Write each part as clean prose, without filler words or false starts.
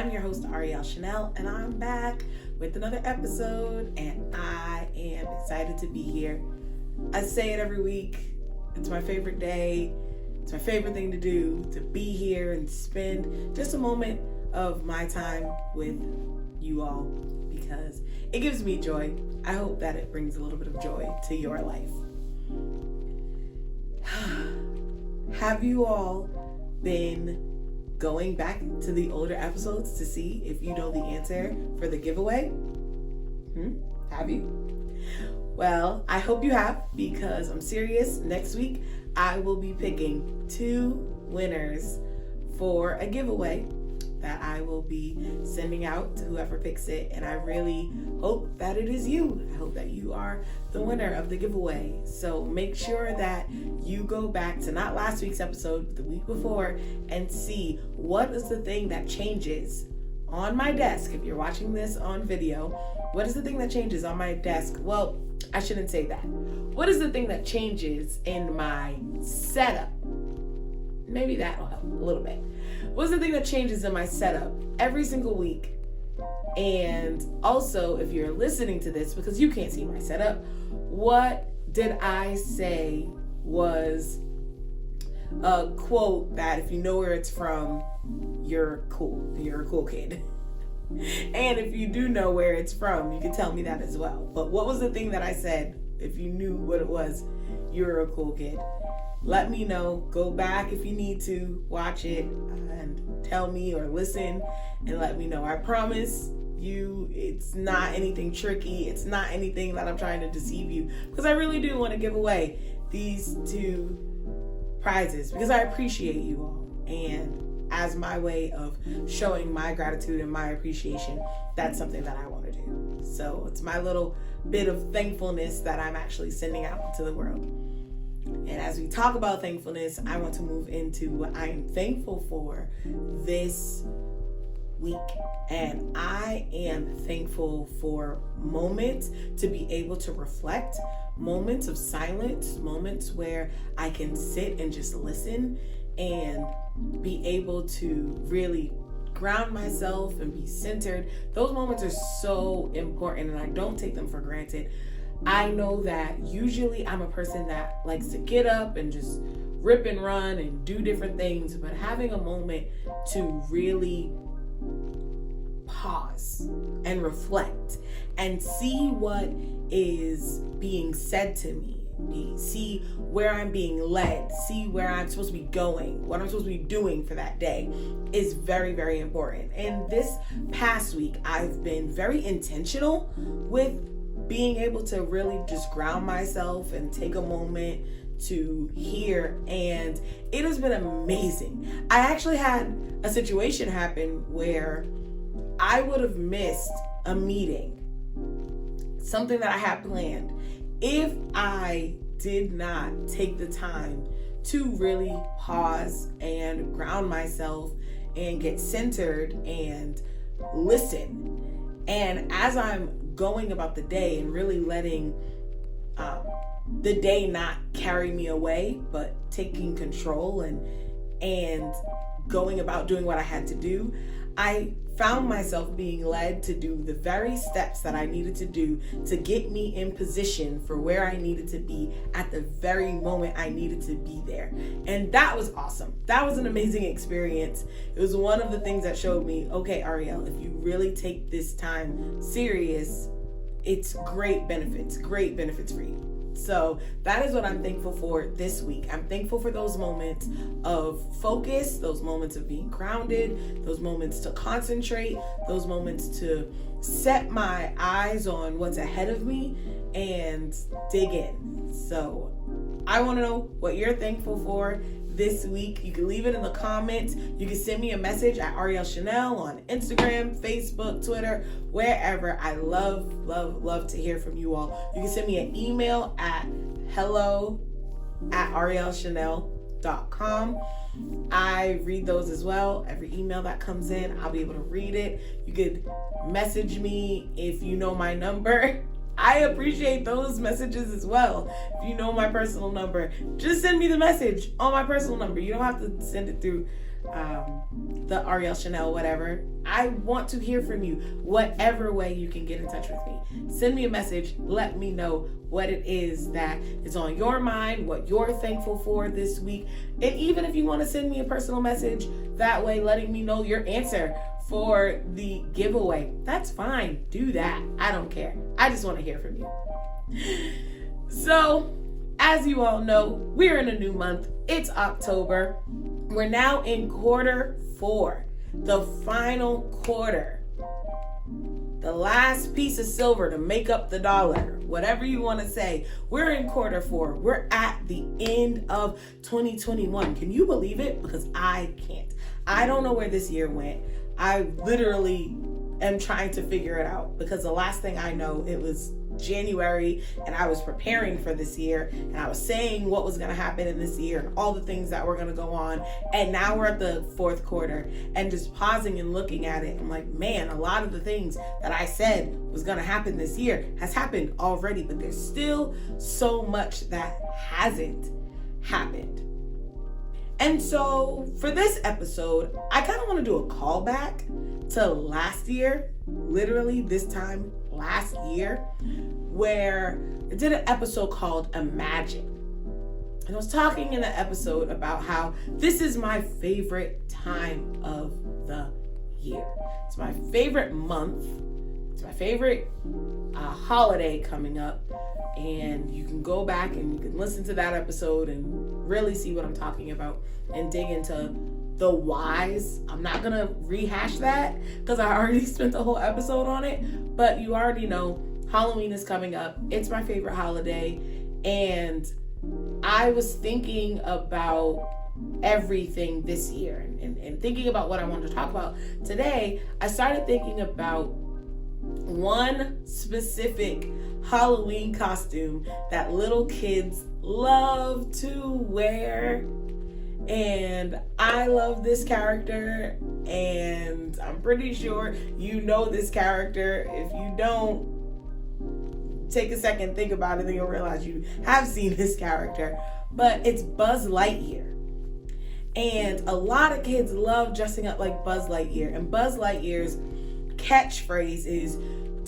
I'm your host, Ariel Chanel, and I'm back with another episode, and I am excited to be here. I say it every week. It's my favorite day. It's my favorite thing to do, to be here and spend just a moment of my time with you all, because it gives me joy. I hope that it brings a little bit of joy to your life. Have you all been going back to the older episodes to see if you know the answer for the giveaway? Have you? Well, I hope you have, because I'm serious. Next week, I will be picking 2 winners for a giveaway that I will be sending out to whoever picks it. And I really hope that it is you. I hope that you are the winner of the giveaway. So make sure that you go back to not last week's episode, but the week before, and see what is the thing that changes on my desk. If you're watching this on video, what is the thing that changes on my desk? Well, I shouldn't say that. What is the thing that changes in my setup? Maybe that'll help a little bit. What's the thing that changes in my setup every single week? And also, if you're listening to this, because you can't see my setup, what did I say was a quote that if you know where it's from, you're cool. You're a cool kid. And if you do know where it's from, you can tell me that as well. But what was the thing that I said? If you knew what it was, you're a cool kid. Let me know. Go back if you need to, watch it and tell me, or listen and let me know. I promise you it's not anything tricky. It's not anything that I'm trying to deceive you, because I really do want to give away these 2 prizes because I appreciate you all. And as my way of showing my gratitude and my appreciation, that's something that I want to do. So it's my little bit of thankfulness that I'm actually sending out into the world. And as we talk about thankfulness, I want to move into what I am thankful for this week. And I am thankful for moments to be able to reflect, moments of silence, moments where I can sit and just listen and be able to really ground myself and be centered. Those moments are so important, and I don't take them for granted. I know that usually I'm a person that likes to get up and just rip and run and do different things, but having a moment to really pause and reflect and see what is being said to me, see where I'm being led, see where I'm supposed to be going, what I'm supposed to be doing for that day is very, very important. And this past week, I've been very intentional with being able to really just ground myself and take a moment to hear, and it has been amazing. I actually had a situation happen where I would have missed a meeting, something that I had planned, if I did not take the time to really pause and ground myself and get centered and listen. And as I'm going about the day and really letting the day not carry me away, but taking control and going about doing what I had to do, I found myself being led to do the very steps that I needed to do to get me in position for where I needed to be at the very moment I needed to be there. And that was awesome. That was an amazing experience. It was one of the things that showed me, okay, Ariel, if you really take this time serious, it's great benefits for you. So that is what I'm thankful for this week. I'm thankful for those moments of focus, those moments of being grounded, those moments to concentrate, those moments to set my eyes on what's ahead of me and dig in. So I want to know what you're thankful for this week. You can leave it in the comments. You can send me a message at Ariel Chanel on Instagram, Facebook, Twitter, wherever. I love to hear from you all. You can send me an email at hello@arielchanel.com. I read those as well. Every email that comes in, I'll be able to read it. You could message me if you know my number. I appreciate those messages as well. If you know my personal number, just send me the message on my personal number. You don't have to send it through the Ariel Chanel, whatever. I want to hear from you, whatever way you can get in touch with me. Send me a message. Let me know what it is that is on your mind, what you're thankful for this week. And even if you want to send me a personal message that way, letting me know your answer for the giveaway, that's fine. Do that. I don't care. I just want to hear from you. So, as you all know, we're in a new month. It's October. We're now in quarter 4, the final quarter. The last piece of silver to make up the dollar, whatever you want to say. We're in quarter 4. We're at the end of 2021. Can you believe it? Because I can't. I don't know where this year went. I literally am trying to figure it out, because the last thing I know, it was January and I was preparing for this year and I was saying what was going to happen in this year and all the things that were going to go on, and now we're at the 4th quarter, and just pausing and looking at it, I'm like, man, a lot of the things that I said was going to happen this year has happened already, but there's still so much that hasn't happened. And so for this episode, I kind of want to do a callback to last year, literally this time last year, where I did an episode called Imagine. And I was talking in the episode about how this is my favorite time of the year. It's my favorite month. It's my favorite holiday coming up. And you can go back and you can listen to that episode and really see what I'm talking about and dig into the whys. I'm not gonna rehash that because I already spent the whole episode on it, but you already know Halloween is coming up. It's my favorite holiday, and I was thinking about everything this year and thinking about what I wanted to talk about today. I started thinking about one specific Halloween costume that little kids love to wear. And I love this character, and I'm pretty sure you know this character. If you don't, take a second, think about it, then you'll realize you have seen this character. But it's Buzz Lightyear. And a lot of kids love dressing up like Buzz Lightyear. And Buzz Lightyear's catchphrase is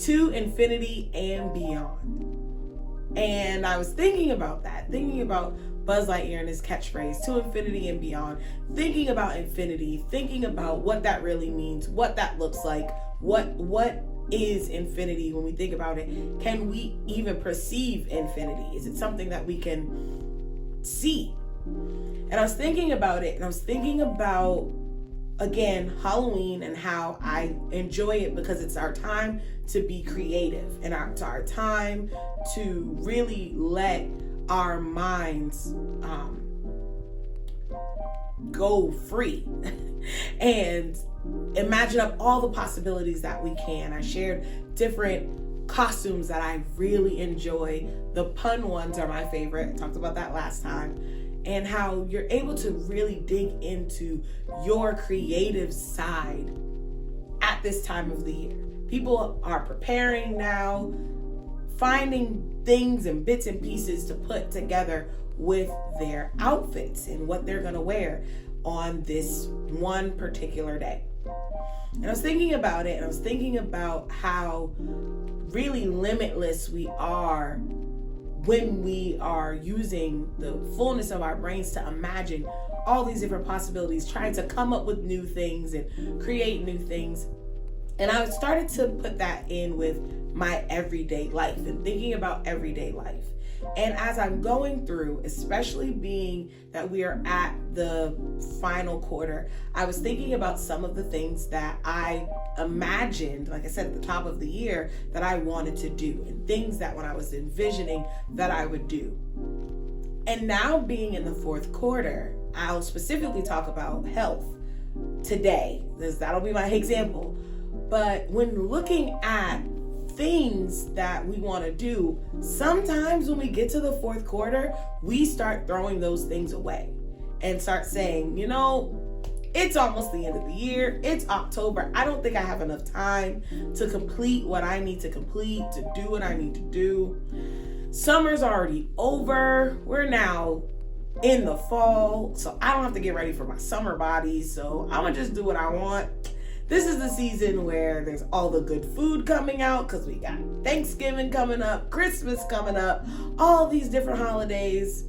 "to infinity and beyond." And I was thinking about that, thinking about Buzz Lightyear and his catchphrase, "to infinity and beyond," thinking about infinity, thinking about what that really means, what that looks like, what is infinity when we think about it. Can we even perceive infinity? Is it something that we can see? And I was thinking about it, and I was thinking about, again, Halloween and how I enjoy it because it's our time to be creative, and it's our time to really let our minds go free and imagine up all the possibilities that we can. I shared different costumes that I really enjoy. The pun ones are my favorite. I talked about that last time. And how you're able to really dig into your creative side at this time of the year. People are preparing now, finding things and bits and pieces to put together with their outfits and what they're going to wear on this one particular day. And I was thinking about it, and I was thinking about how really limitless we are when we are using the fullness of our brains to imagine all these different possibilities, trying to come up with new things and create new things. And I started to put that in with my everyday life and thinking about everyday life. And as I'm going through, especially being that we are at the final quarter, I was thinking about some of the things that I imagined, like I said, at the top of the year, that I wanted to do, and things that when I was envisioning that I would do. And now being in the 4th quarter, I'll specifically talk about health today, because that'll be my example. But when looking at things that we want to do, sometimes when we get to the 4th quarter, we start throwing those things away and start saying, you know, it's almost the end of the year. It's October. I don't think I have enough time to complete what I need to complete, to do what I need to do. Summer's already over. We're now in the fall, so I don't have to get ready for my summer body. So I'm gonna just do what I want This is the season where there's all the good food coming out because we got Thanksgiving coming up, Christmas coming up, all these different holidays.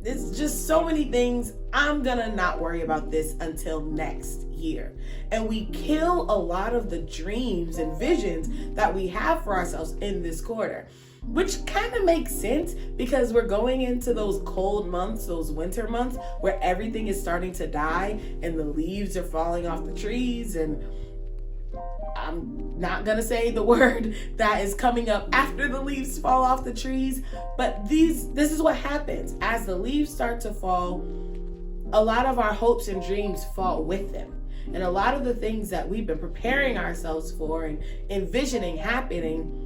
It's just so many things. I'm gonna not worry about this until next year. And we kill a lot of the dreams and visions that we have for ourselves in this quarter, which kind of makes sense because we're going into those cold months, those winter months where everything is starting to die and the leaves are falling off the trees. And I'm not gonna say the word that is coming up after the leaves fall off the trees, but this is what happens. As the leaves start to fall, a lot of our hopes and dreams fall with them. And a lot of the things that we've been preparing ourselves for and envisioning happening,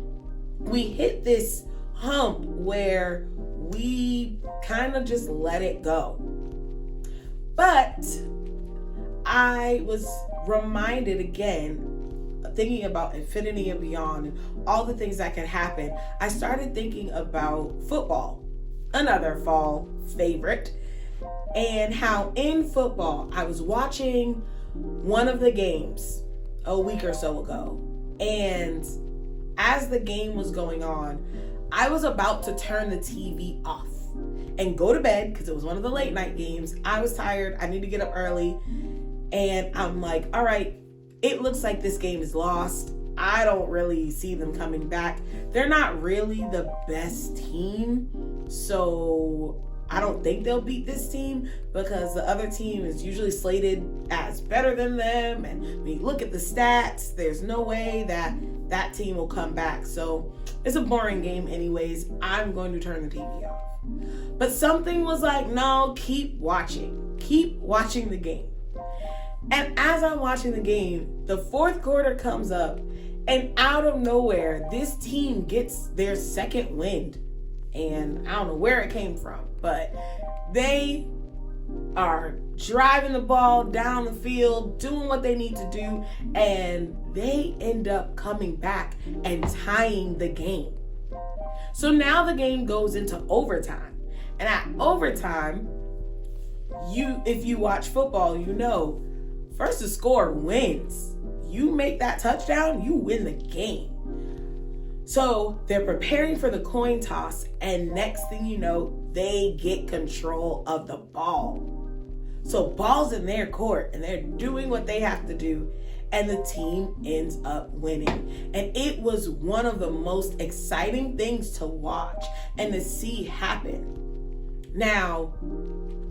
we hit this hump where we kind of just let it go. But I was reminded again, thinking about infinity and beyond and all the things that could happen. I started thinking about football, another fall favorite, and how in football, I was watching one of the games a week or so ago. And as the game was going on, I was about to turn the TV off and go to bed because it was one of the late night games. I was tired. I need to get up early. And I'm like, all right, it looks like this game is lost. I don't really see them coming back. They're not really the best team. So I don't think they'll beat this team because the other team is usually slated as better than them. And when you look at the stats, there's no way that that team will come back. So it's a boring game anyways. I'm going to turn the TV off. But something was like, no, keep watching. Keep watching the game. And as I'm watching the game, the fourth quarter comes up, and out of nowhere, this team gets their second wind. And I don't know where it came from, but they are driving the ball down the field, doing what they need to do, and they end up coming back and tying the game. So now the game goes into overtime. And at overtime, if you watch football, you know, first to score wins. You make that touchdown, you win the game. So they're preparing for the coin toss, and next thing you know, they get control of the ball. So ball's in their court, and they're doing what they have to do, and the team ends up winning. And it was one of the most exciting things to watch and to see happen. Now,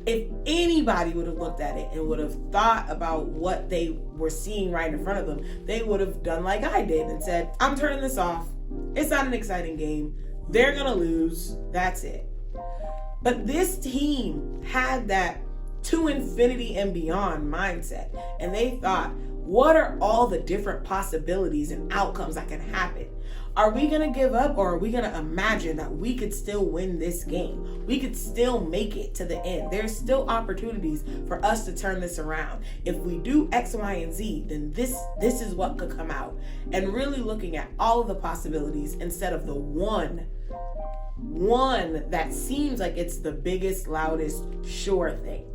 if anybody would have looked at it and would have thought about what they were seeing right in front of them, they would have done like I did and said, I'm turning this off. It's not an exciting game. They're going to lose. That's it. But this team had that to infinity and beyond mindset. And they thought, what are all the different possibilities and outcomes that can happen? Are we going to give up, or are we going to imagine that we could still win this game? We could still make it to the end. There's still opportunities for us to turn this around. If we do X, Y, and Z, then this is what could come out. And really looking at all of the possibilities instead of the one that seems like it's the biggest, loudest, sure thing.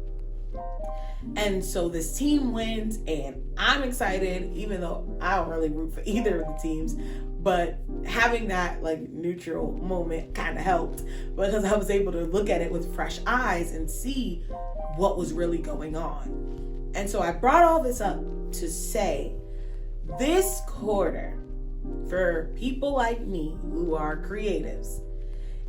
And so this team wins, and I'm excited, even though I don't really root for either of the teams. But having that like neutral moment kind of helped, because I was able to look at it with fresh eyes and see what was really going on. And so I brought all this up to say this quarter, for people like me who are creatives,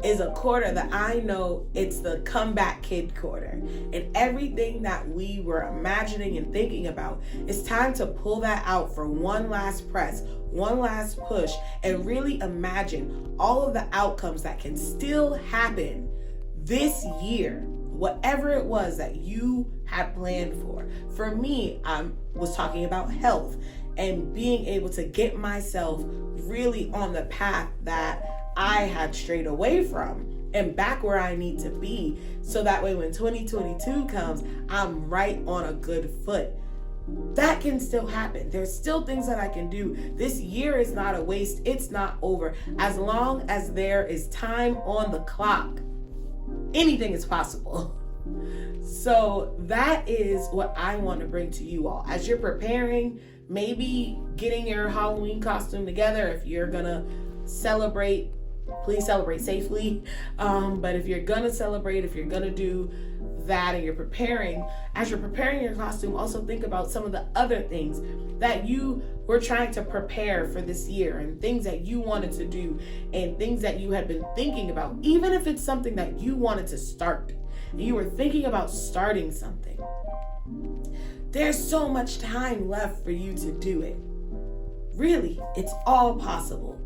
is a quarter that I know it's the comeback kid quarter. And everything that we were imagining and thinking about, it's time to pull that out for one last press, one last push, and really imagine all of the outcomes that can still happen this year, whatever it was that you had planned for. For me, I was talking about health and being able to get myself really on the path that I had strayed away from and back where I need to be, so that way when 2022 comes, I'm right on a good foot. That can still happen. There's still things that I can do. This year is not a waste. It's not over. As long as there is time on the clock, anything is possible. So that is what I want to bring to you all. As you're preparing maybe getting your Halloween costume together. If you're gonna celebrate, please celebrate safely. But if you're gonna celebrate, if you're gonna do that and as you're preparing your costume, also think about some of the other things that you were trying to prepare for this year, and things that you wanted to do, and things that you had been thinking about. Even if it's something that you wanted to start, and you were thinking about starting something, there's so much time left for you to do it. Really, it's all possible.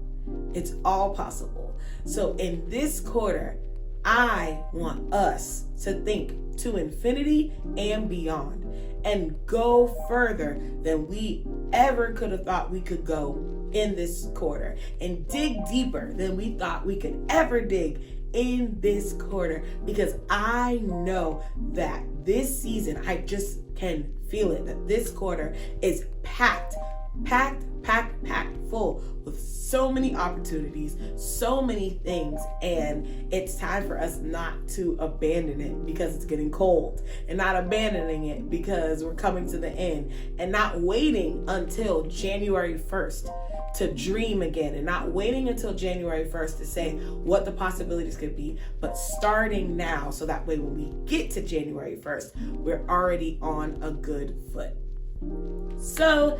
It's all possible. So in this quarter, I want us to think to infinity and beyond, and go further than we ever could have thought we could go in this quarter, and dig deeper than we thought we could ever dig in this quarter, because I know that this season, I just can feel it, that this quarter is packed full with so many opportunities, so many things, and it's time for us not to abandon it because it's getting cold, and not abandoning it because we're coming to the end, and not waiting until January 1st to dream again, and not waiting until January 1st to say what the possibilities could be, but starting now, so that way when we get to January 1st, we're already on a good foot. So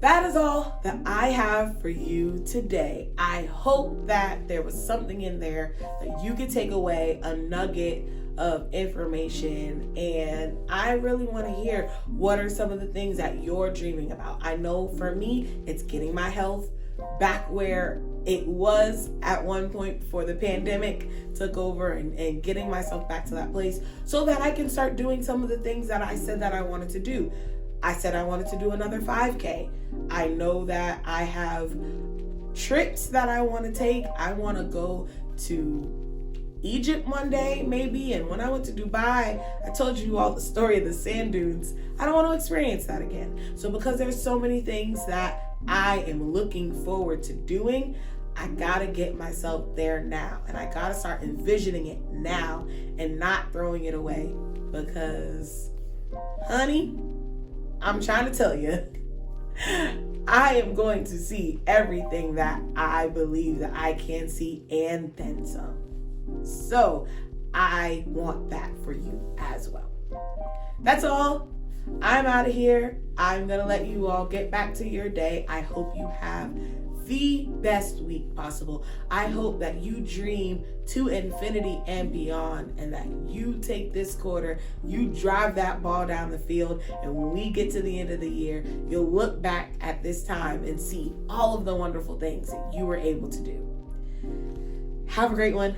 that is all that I have for you today. I hope that there was something in there that you could take away, a nugget of information, and I really want to hear what are some of the things that you're dreaming about. I know for me, it's getting my health back where it was at one point before the pandemic took over, and getting myself back to that place so that I can start doing some of the things that I said that I wanted to do. I said I wanted to do another 5K. I know that I have trips that I want to take. I want to go to Egypt one day, maybe. And when I went to Dubai, I told you all the story of the sand dunes. I don't want to experience that again. So because there's so many things that I am looking forward to doing, I gotta get myself there now. And I gotta start envisioning it now and not throwing it away. Because, honey, I'm trying to tell you, I am going to see everything that I believe that I can see, and then some. So I want that for you as well. That's all. I'm out of here. I'm going to let you all get back to your day. I hope you have the best week possible. I hope that you dream to infinity and beyond, and that you take this quarter, you drive that ball down the field, and when we get to the end of the year, you'll look back at this time and see all of the wonderful things that you were able to do. Have a great one.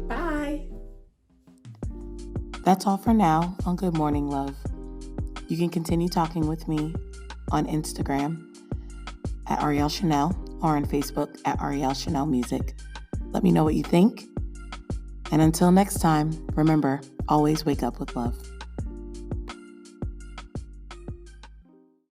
Bye. That's all for now on Good Morning Love. You can continue talking with me on Instagram at Ariel Chanel, or on Facebook at Ariel Chanel Music. Let me know what you think. And until next time, remember, always wake up with love.